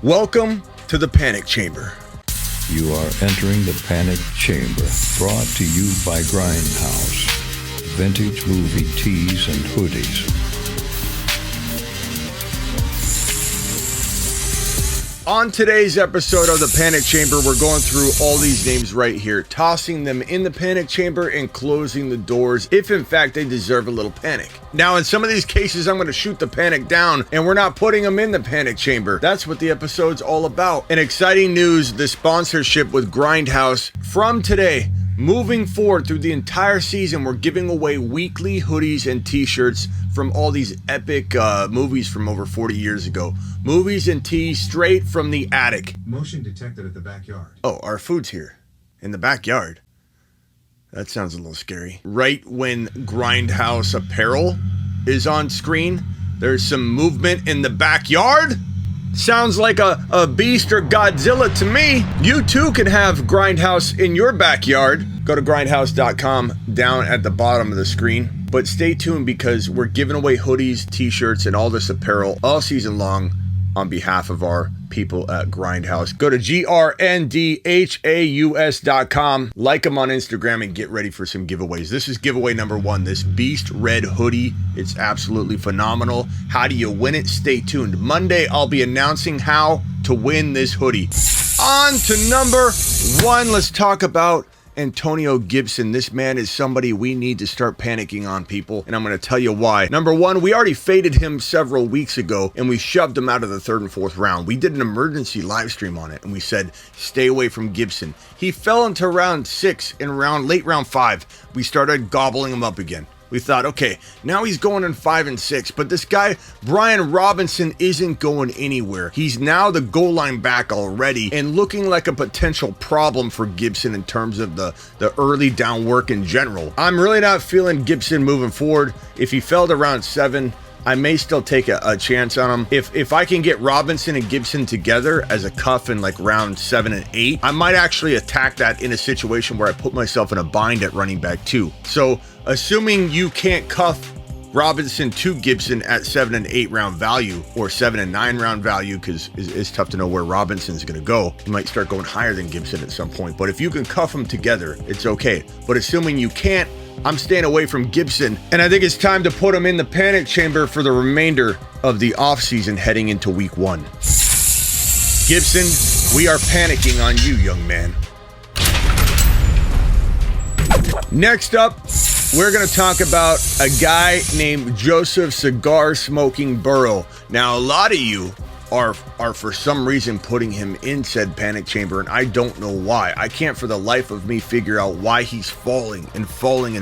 Welcome to the Panic Chamber. You are entering the Panic Chamber, brought to you by Grindhouse. Vintage movie tees and hoodies. On today's episode of the Panic Chamber, we're going through all these names right here, tossing them in the Panic Chamber and closing the doors if in fact they deserve a little panic. Now, in some of these cases, I'm going to shoot the panic down and we're not putting them in the Panic Chamber. That's what the episode's all about. And exciting news, the sponsorship with Grindhouse from today. Moving forward through the entire season, we're giving away weekly hoodies and t-shirts from all these epic movies from over 40 years ago. Movies and tees straight from the attic. Motion detected at the backyard. Oh, our food's here. In the backyard. That sounds a little scary. Right when Grindhouse apparel is on screen, there's some movement in the backyard. Sounds like a beast or Godzilla to me. You too can have Grindhouse in your backyard. Go to grindhouse.com down at the bottom of the screen. But stay tuned because we're giving away hoodies, t-shirts, and all this apparel all season long on behalf of our people at Grindhouse. Go to grindhaus.com, like them on Instagram, and get ready for some giveaways. This is giveaway number 1, this Beast Red hoodie. It's absolutely phenomenal. How do you win it? Stay tuned. Monday, I'll be announcing how to win this hoodie. On to number 1, let's talk about Antonio Gibson. This man is somebody we need to start panicking on, people, and I'm going to tell you why. Number 1, we already faded him several weeks ago, and we shoved him out of the 3rd and 4th round. We did an emergency live stream on it, and we said, stay away from Gibson. He fell into round 6, and late round 5, we started gobbling him up again. We thought, okay, now he's going in 5 and 6, but this guy, Brian Robinson, isn't going anywhere. He's now the goal line back already and looking like a potential problem for Gibson in terms of the early down work in general. I'm really not feeling Gibson moving forward. If he fell to round 7, I may still take a chance on him. If I can get Robinson and Gibson together as a cuff in like round 7 and 8, I might actually attack that in a situation where I put myself in a bind at running back 2. So assuming you can't cuff Robinson to Gibson at 7 and 8 round value or 7 and 9 round value, because it's tough to know where Robinson's going to go. He might start going higher than Gibson at some point, but if you can cuff them together, it's okay. But assuming you can't, I'm staying away from Gibson, and I think it's time to put him in the Panic Chamber for the remainder of the offseason heading into week 1. Gibson, we are panicking on you, young man. Next up, we're going to talk about a guy named Joseph Cigar Smoking Burrow. Now, a lot of you are for some reason putting him in said Panic Chamber, and I don't know why. I can't for the life of me figure out why he's falling in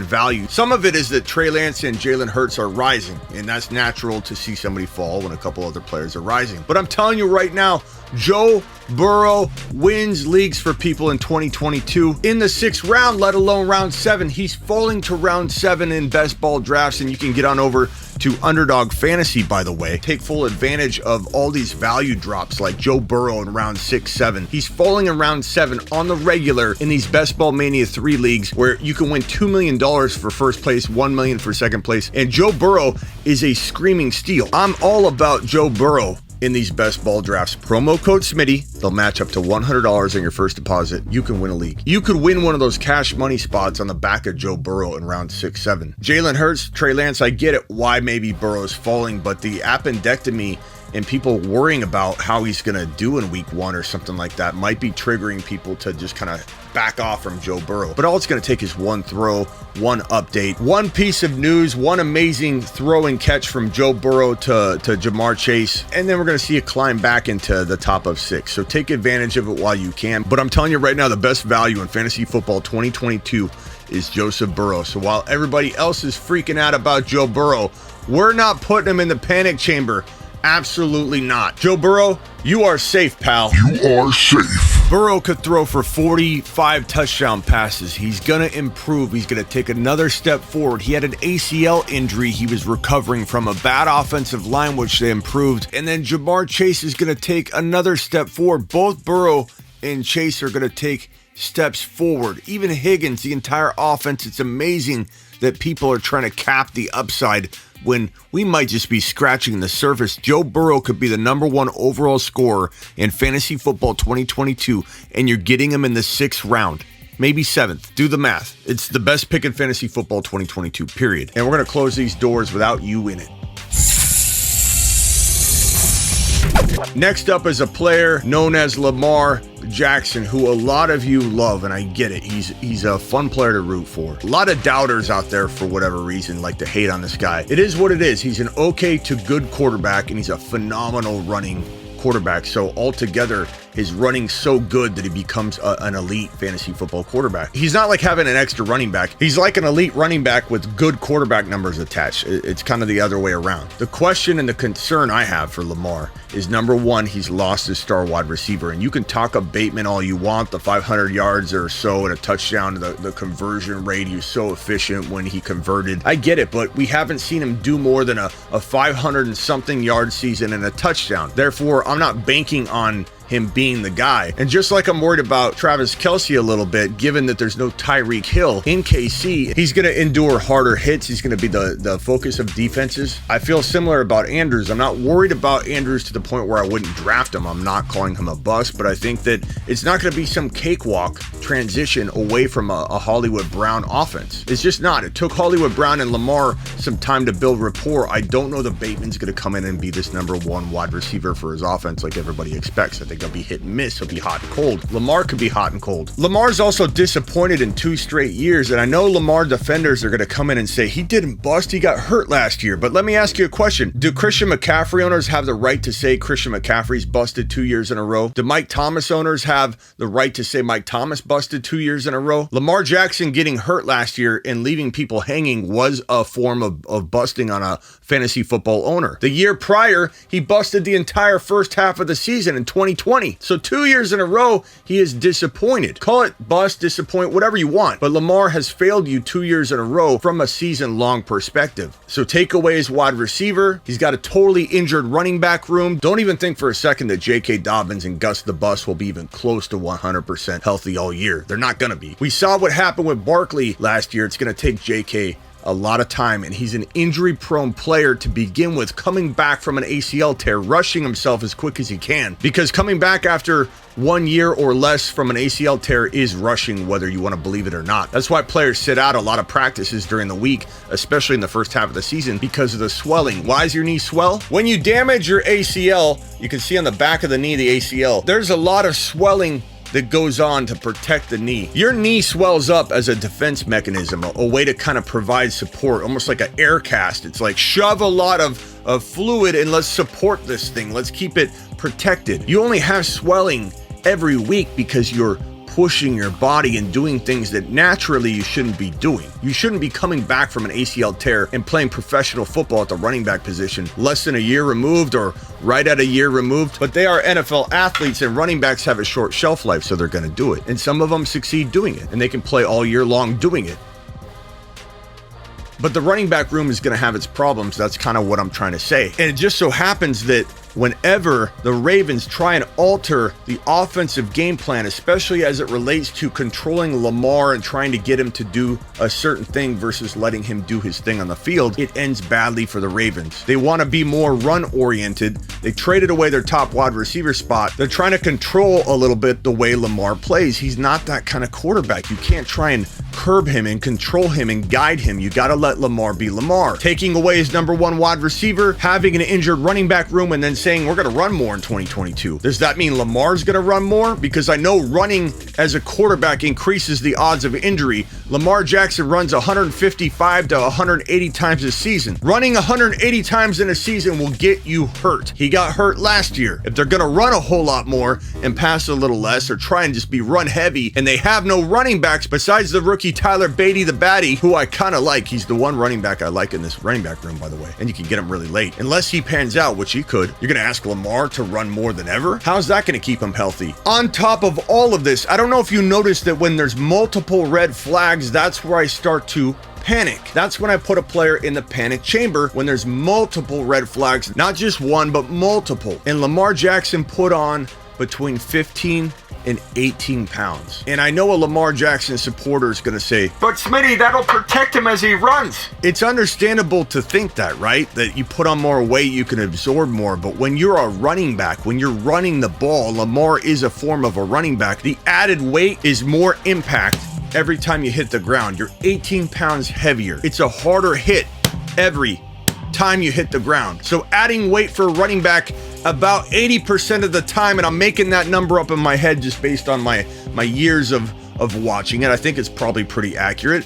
value. Some of it is that Trey Lance and Jalen Hurts are rising, and that's natural to see somebody fall when a couple other players are rising. But I'm telling you right now, Joe Burrow wins leagues for people in 2022 in the 6th round, let alone round 7. He's falling to round 7 in best ball drafts, and you can get on over to Underdog Fantasy, by the way. Take full advantage of all these value drops like Joe Burrow in round 6, 7. He's falling in round 7 on the regular in these Best Ball Mania 3 leagues where you can win $2 million for first place, $1 million for second place, and Joe Burrow is a screaming steal. I'm all about Joe Burrow in these best ball drafts. Promo code Smitty. They'll match up to $100 on your first deposit. You can win a league. You could win one of those cash money spots on the back of Joe Burrow in round 6, 7. Jalen Hurts, Trey Lance, I get it why maybe Burrow's falling, but the appendectomy and people worrying about how he's going to do in week 1 or something like that might be triggering people to just kind of back off from Joe Burrow. But all it's going to take is one throw, one update, one piece of news, one amazing throw and catch from Joe Burrow to Jamar Chase, and then we're going to see it climb back into the top of 6. So take advantage of it while you can. But I'm telling you right now, the best value in fantasy football 2022 is Joseph Burrow. So while everybody else is freaking out about Joe Burrow, we're not putting him in the Panic Chamber. Absolutely not. Joe Burrow, you are safe, pal. You are safe. Burrow could throw for 45 touchdown passes. He's going to improve. He's going to take another step forward. He had an ACL injury he was recovering from, a bad offensive line, which they improved. And then Jamar Chase is going to take another step forward. Both Burrow and Chase are going to take steps forward. Even Higgins, the entire offense, it's amazing that people are trying to cap the upside when we might just be scratching the surface. Joe Burrow could be the #1 overall scorer in fantasy football 2022, and you're getting him in the 6th round. Maybe 7th. Do the math. It's the best pick in fantasy football 2022, period. And we're going to close these doors without you in it. Next up is a player known as Lamar Jackson, who a lot of you love, and I get it. He's a fun player to root for. A lot of doubters out there, for whatever reason, like to hate on this guy. It is what it is. He's an okay to good quarterback, and he's a phenomenal running quarterback. So altogether, his running so good that he becomes an elite fantasy football quarterback. He's not like having an extra running back. He's like an elite running back with good quarterback numbers attached. It's kind of the other way around. The question and the concern I have for Lamar is, #1, he's lost his star wide receiver. And you can talk up Bateman all you want, the 500 yards or so and a touchdown, the conversion rate. He was so efficient when he converted. I get it, but we haven't seen him do more than a 500 and something yard season and a touchdown. Therefore, I'm not banking on him being the guy. And just like I'm worried about Travis Kelce a little bit, given that there's no Tyreek Hill in KC, he's going to endure harder hits. He's going to be the focus of defenses. I feel similar about Andrews. I'm not worried about Andrews to the point where I wouldn't draft him. I'm not calling him a bust, but I think that it's not going to be some cakewalk transition away from a Hollywood Brown offense. It's just not. It took Hollywood Brown and Lamar some time to build rapport. I don't know that Bateman's going to come in and be this #1 wide receiver for his offense like everybody expects. I think he'll be hit and miss. He'll be hot and cold. Lamar could be hot and cold. Lamar's also disappointed in 2 straight years, and I know Lamar defenders are going to come in and say he didn't bust, he got hurt last year. But let me ask you a question. Do Christian McCaffrey owners have the right to say Christian McCaffrey's busted 2 years in a row? Do Mike Thomas owners have the right to say Mike Thomas busted 2 years in a row? Lamar Jackson getting hurt last year and leaving people hanging was a form of busting on a fantasy football owner. The year prior, he busted the entire first half of the season in 2020. So 2 years in a row, he is disappointed. Call it bust, disappoint, whatever you want. But Lamar has failed you 2 years in a row from a season-long perspective. So take away his wide receiver. He's got a totally injured running back room. Don't even think for a second that J.K. Dobbins and Gus the Bus will be even close to 100% healthy all year. They're not going to be. We saw what happened with Barkley last year. It's going to take J.K. a lot of time, and he's an injury-prone player to begin with, coming back from an ACL tear, rushing himself as quick as he can, because coming back after 1 year or less from an ACL tear is rushing, whether you want to believe it or not. That's why players sit out a lot of practices during the week, especially in the first half of the season, because of the swelling. Why does your knee swell? When you damage your ACL, you can see on the back of the knee, the ACL, there's a lot of swelling that goes on to protect the knee. Your knee swells up as a defense mechanism, a way to kind of provide support, almost like an air cast. It's like shove a lot of fluid and let's support this thing. Let's keep it protected. You only have swelling every week because you're pushing your body and doing things that naturally you shouldn't be doing. You shouldn't be coming back from an ACL tear and playing professional football at the running back position less than a year removed or right at a year removed. But they are NFL athletes, and running backs have a short shelf life, so they're going to do it. And some of them succeed doing it, and they can play all year long doing it. But the running back room is going to have its problems. That's kind of what I'm trying to say. And it just so happens that whenever the Ravens try and alter the offensive game plan, especially as it relates to controlling Lamar and trying to get him to do a certain thing versus letting him do his thing on the field, it ends badly for the Ravens. They want to be more run-oriented. They traded away their top wide receiver spot. They're trying to control a little bit the way Lamar plays. He's not that kind of quarterback. You can't try and curb him and control him and guide him. You got to let Lamar be Lamar. Taking away his #1 wide receiver, having an injured running back room, and then saying we're going to run more in 2022. Does that mean Lamar's going to run more? Because I know running as a quarterback increases the odds of injury. Lamar Jackson runs 155 to 180 times a season. Running 180 times in a season will get you hurt. He got hurt last year. If they're going to run a whole lot more and pass a little less, or try and just be run heavy, and they have no running backs besides the rookie Tyler Beatty the Batty, who I kind of like. He's the one running back I like in this running back room, by the way. And you can get him really late. Unless he pans out, which he could. You're going to ask Lamar to run more than ever? How's that going to keep him healthy? On top of all of this, I don't know if you noticed that when there's multiple red flags, that's where I start to panic. That's when I put a player in the panic chamber, when there's multiple red flags, not just one, but multiple. And Lamar Jackson put on between 15 118 pounds. And I know a Lamar Jackson supporter is going to say, but Smitty, that'll protect him as he runs. It's understandable to think that, right? That you put on more weight, you can absorb more. But when you're a running back, when you're running the ball, Lamar is a form of a running back. The added weight is more impact every time you hit the ground. You're 18 pounds heavier. It's a harder hit every time you hit the ground. So adding weight for a running back about 80% of the time, and I'm making that number up in my head just based on my years of watching it. I think it's probably pretty accurate.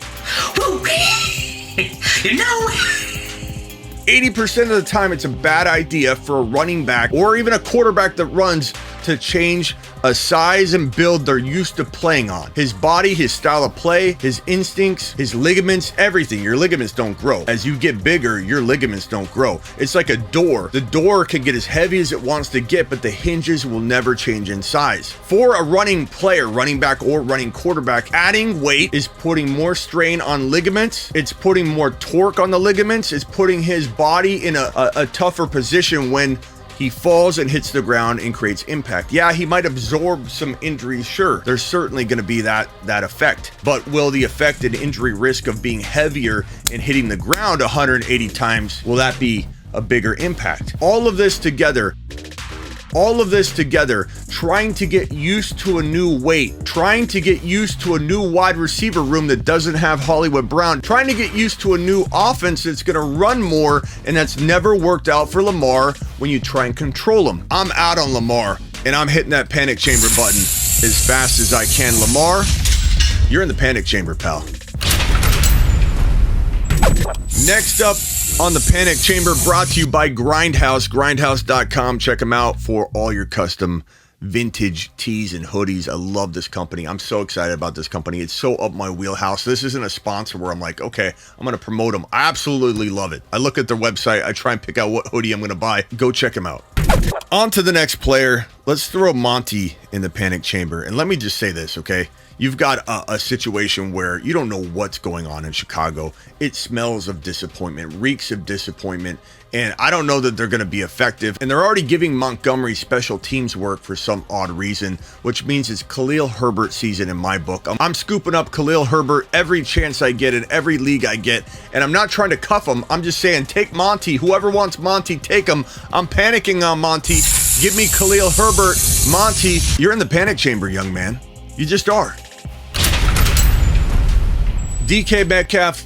80% of the time, it's a bad idea for a running back or even a quarterback that runs to change a size and build they're used to playing on. His body, his style of play, his instincts, his ligaments, everything. Your ligaments don't grow. As you get bigger, your ligaments don't grow. It's like a door. The door can get as heavy as it wants to get, but the hinges will never change in size. For a running player, running back or running quarterback, adding weight is putting more strain on ligaments. It's putting more torque on the ligaments. It's putting his body in a tougher position when he falls and hits the ground and creates impact. Yeah, he might absorb some injuries, sure. There's certainly going to be that effect. But will the effect and injury risk of being heavier and hitting the ground 180 times, will that be a bigger impact? All of this together, trying to get used to a new weight, trying to get used to a new wide receiver room that doesn't have Hollywood Brown, trying to get used to a new offense that's going to run more, and that's never worked out for Lamar when you try and control him. I'm out on Lamar, and I'm hitting that panic chamber button as fast as I can. Lamar, you're in the panic chamber, pal. Next up on the Panic Chamber, brought to you by Grindhouse, grindhouse.com. Check them out for all your custom vintage tees and hoodies. I love this company. I'm so excited about this company. It's so up my wheelhouse. This isn't a sponsor where I'm like, okay, I'm going to promote them. I absolutely love it. I look at their website. I try and pick out what hoodie I'm going to buy. Go check them out. On to the next player. Let's throw Monty in the Panic Chamber. And let me just say this, okay? You've got a situation where you don't know what's going on in Chicago. It smells of disappointment, reeks of disappointment, and I don't know that they're going to be effective. And they're already giving Montgomery special teams work for some odd reason, which means it's Khalil Herbert season in my book. I'm scooping up Khalil Herbert every chance I get in every league I get, and I'm not trying to cuff him. I'm just saying, take Monty. Whoever wants Monty, take him. I'm panicking on Monty. Give me Khalil Herbert. Monty, you're in the panic chamber, young man. You just are. DK Metcalf,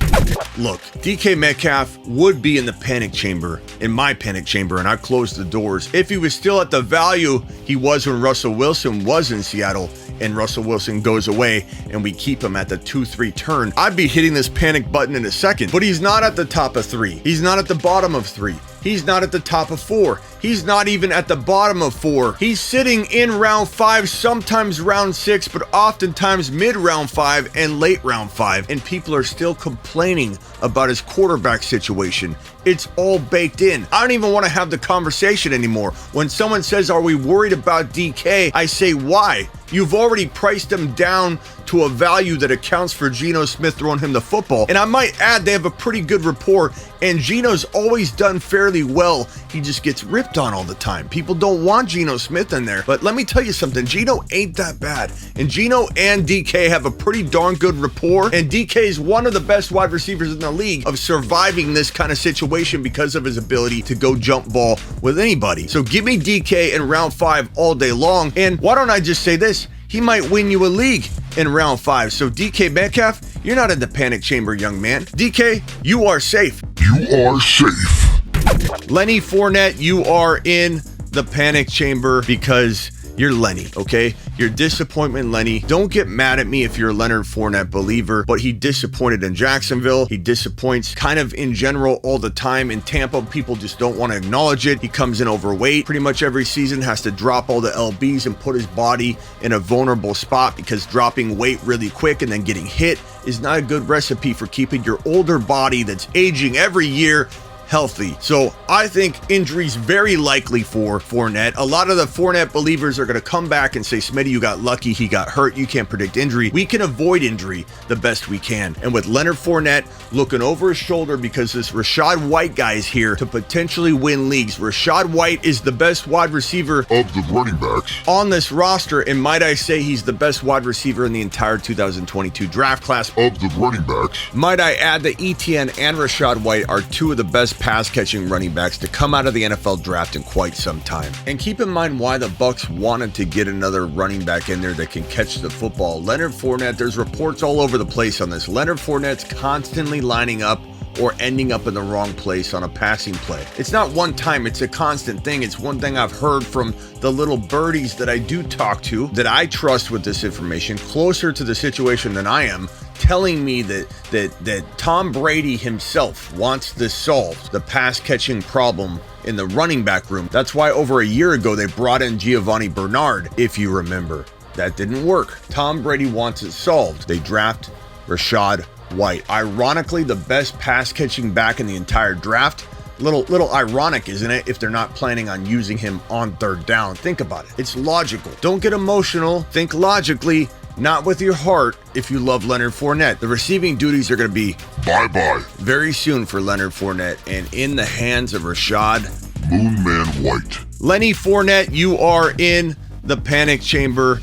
look, DK Metcalf would be in the panic chamber, in my panic chamber, and I closed the doors if he was still at the value he was when Russell Wilson was in Seattle and Russell Wilson goes away and we keep him at the 2-3 turn. I'd be hitting this panic button in a second, but he's not at the top of 3. He's not at the bottom of 3. He's not at the top of 4. He's not even at the bottom of 4. He's sitting in round 5, sometimes round 6, but oftentimes mid round 5 and late round 5. And people are still complaining about his quarterback situation. It's all baked in. I don't even want to have the conversation anymore. When someone says, are we worried about DK? I say, why? You've already priced him down to a value that accounts for Geno Smith throwing him the football. And I might add, they have a pretty good rapport, and Geno's always done fairly well. He just gets ripped on all the time. People don't want Geno Smith in there. But let me tell you something, Geno ain't that bad. And Geno and DK have a pretty darn good rapport, and DK is one of the best wide receivers in the league of surviving this kind of situation because of his ability to go jump ball with anybody. So give me DK in round 5 all day long. And why don't I just say this? He might win you a league in round 5. So DK Metcalf, you're not in the panic chamber, young man. DK, you are safe. You are safe. Lenny Fournette, you are in the panic chamber because you're Lenny, okay? You're disappointment Lenny. Don't get mad at me if you're a Leonard Fournette believer, but he disappointed in Jacksonville. He disappoints kind of in general all the time. In Tampa, people just don't want to acknowledge it. He comes in overweight pretty much every season, has to drop all the LBs and put his body in a vulnerable spot because dropping weight really quick and then getting hit is not a good recipe for keeping your older body that's aging every year healthy. So I think injuries very likely for Fournette. A lot of the Fournette believers are going to come back and say, Smitty, you got lucky. He got hurt. You can't predict injury. We can avoid injury the best we can. And with Leonard Fournette looking over his shoulder because this Rachaad White guy is here to potentially win leagues. Rachaad White is the best wide receiver of the running backs on this roster. And might I say he's the best wide receiver in the entire 2022 draft class of the running backs. Might I add that Etienne and Rachaad White are two of the best pass-catching running backs to come out of the NFL draft in quite some time. And keep in mind why the Bucs wanted to get another running back in there that can catch the football. Leonard Fournette, there's reports all over the place on this. Leonard Fournette's constantly lining up or ending up in the wrong place on a passing play. It's not one time, it's a constant thing. It's one thing I've heard from the little birdies that I do talk to that I trust with this information, closer to the situation than I am, telling me that Tom Brady himself wants this solved, the pass catching problem in the running back room. That's why over a year ago they brought in Giovanni Bernard, if you remember. That didn't work. Tom Brady wants it solved. They draft Rachaad White. Ironically, the best pass catching back in the entire draft. Little ironic, isn't it, if they're not planning on using him on third down? Think about it. It's logical. Don't get emotional. Think logically, not with your heart if you love Leonard Fournette. The receiving duties are going to be bye-bye very soon for Leonard Fournette and in the hands of Rachaad Moon Man White. Lenny Fournette, you are in the panic chamber.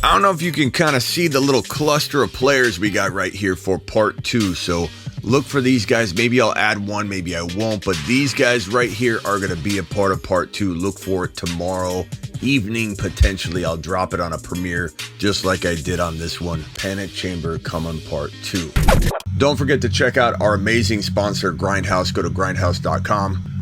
I don't know if you can kind of see the little cluster of players we got right here for part 2. So look for these guys. Maybe I'll add one, maybe I won't. But these guys right here are going to be a part of part 2. Look for it tomorrow evening, potentially. I'll drop it on a premiere just like I did on this one. Panic Chamber coming part 2. Don't forget to check out our amazing sponsor, Grindhouse. Go to grindhouse.com.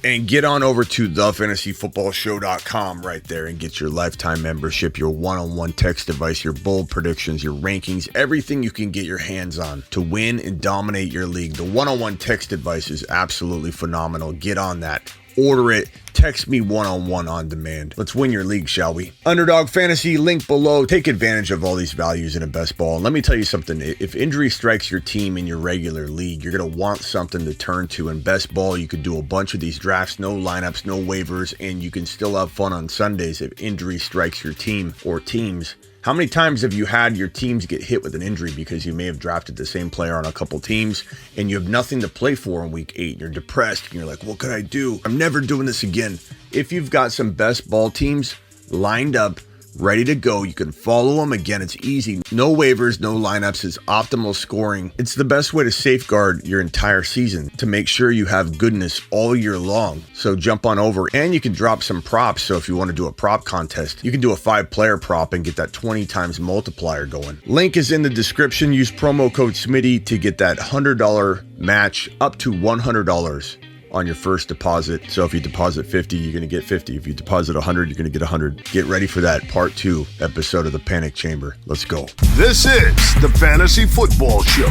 And get on over to thefantasyfootballshow.com right there and get your lifetime membership, your one-on-one text device, your bold predictions, your rankings, everything you can get your hands on to win and dominate your league. The one-on-one text device is absolutely phenomenal. Get on that. Order it. Text me one-on-one on demand. Let's win your league, shall we? Underdog Fantasy, link below. Take advantage of all these values in a best ball. And let me tell you something. If injury strikes your team in your regular league, you're going to want something to turn to. In best ball, you could do a bunch of these drafts, no lineups, no waivers, and you can still have fun on Sundays if injury strikes your team or teams. How many times have you had your teams get hit with an injury because you may have drafted the same player on a couple teams and you have nothing to play for in week 8? You're depressed and you're like, what could I do? I'm never doing this again. If you've got some best ball teams lined up, ready to go, you can follow them. Again, it's easy. No waivers, no lineups. It's optimal scoring. It's the best way to safeguard your entire season to make sure you have goodness all year long. So jump on over and you can drop some props. So if you want to do a prop contest, you can do a 5-player prop and get that 20 times multiplier going. Link is in the description. Use promo code Smitty to get that $100 match up to $100 on your first deposit. So if you deposit 50, you're going to get 50. If you deposit 100, you're going to get 100. Get ready for that part 2 episode of the Panic Chamber. Let's go. This is the Fantasy Football Show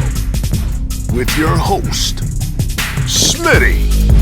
with your host, Smitty.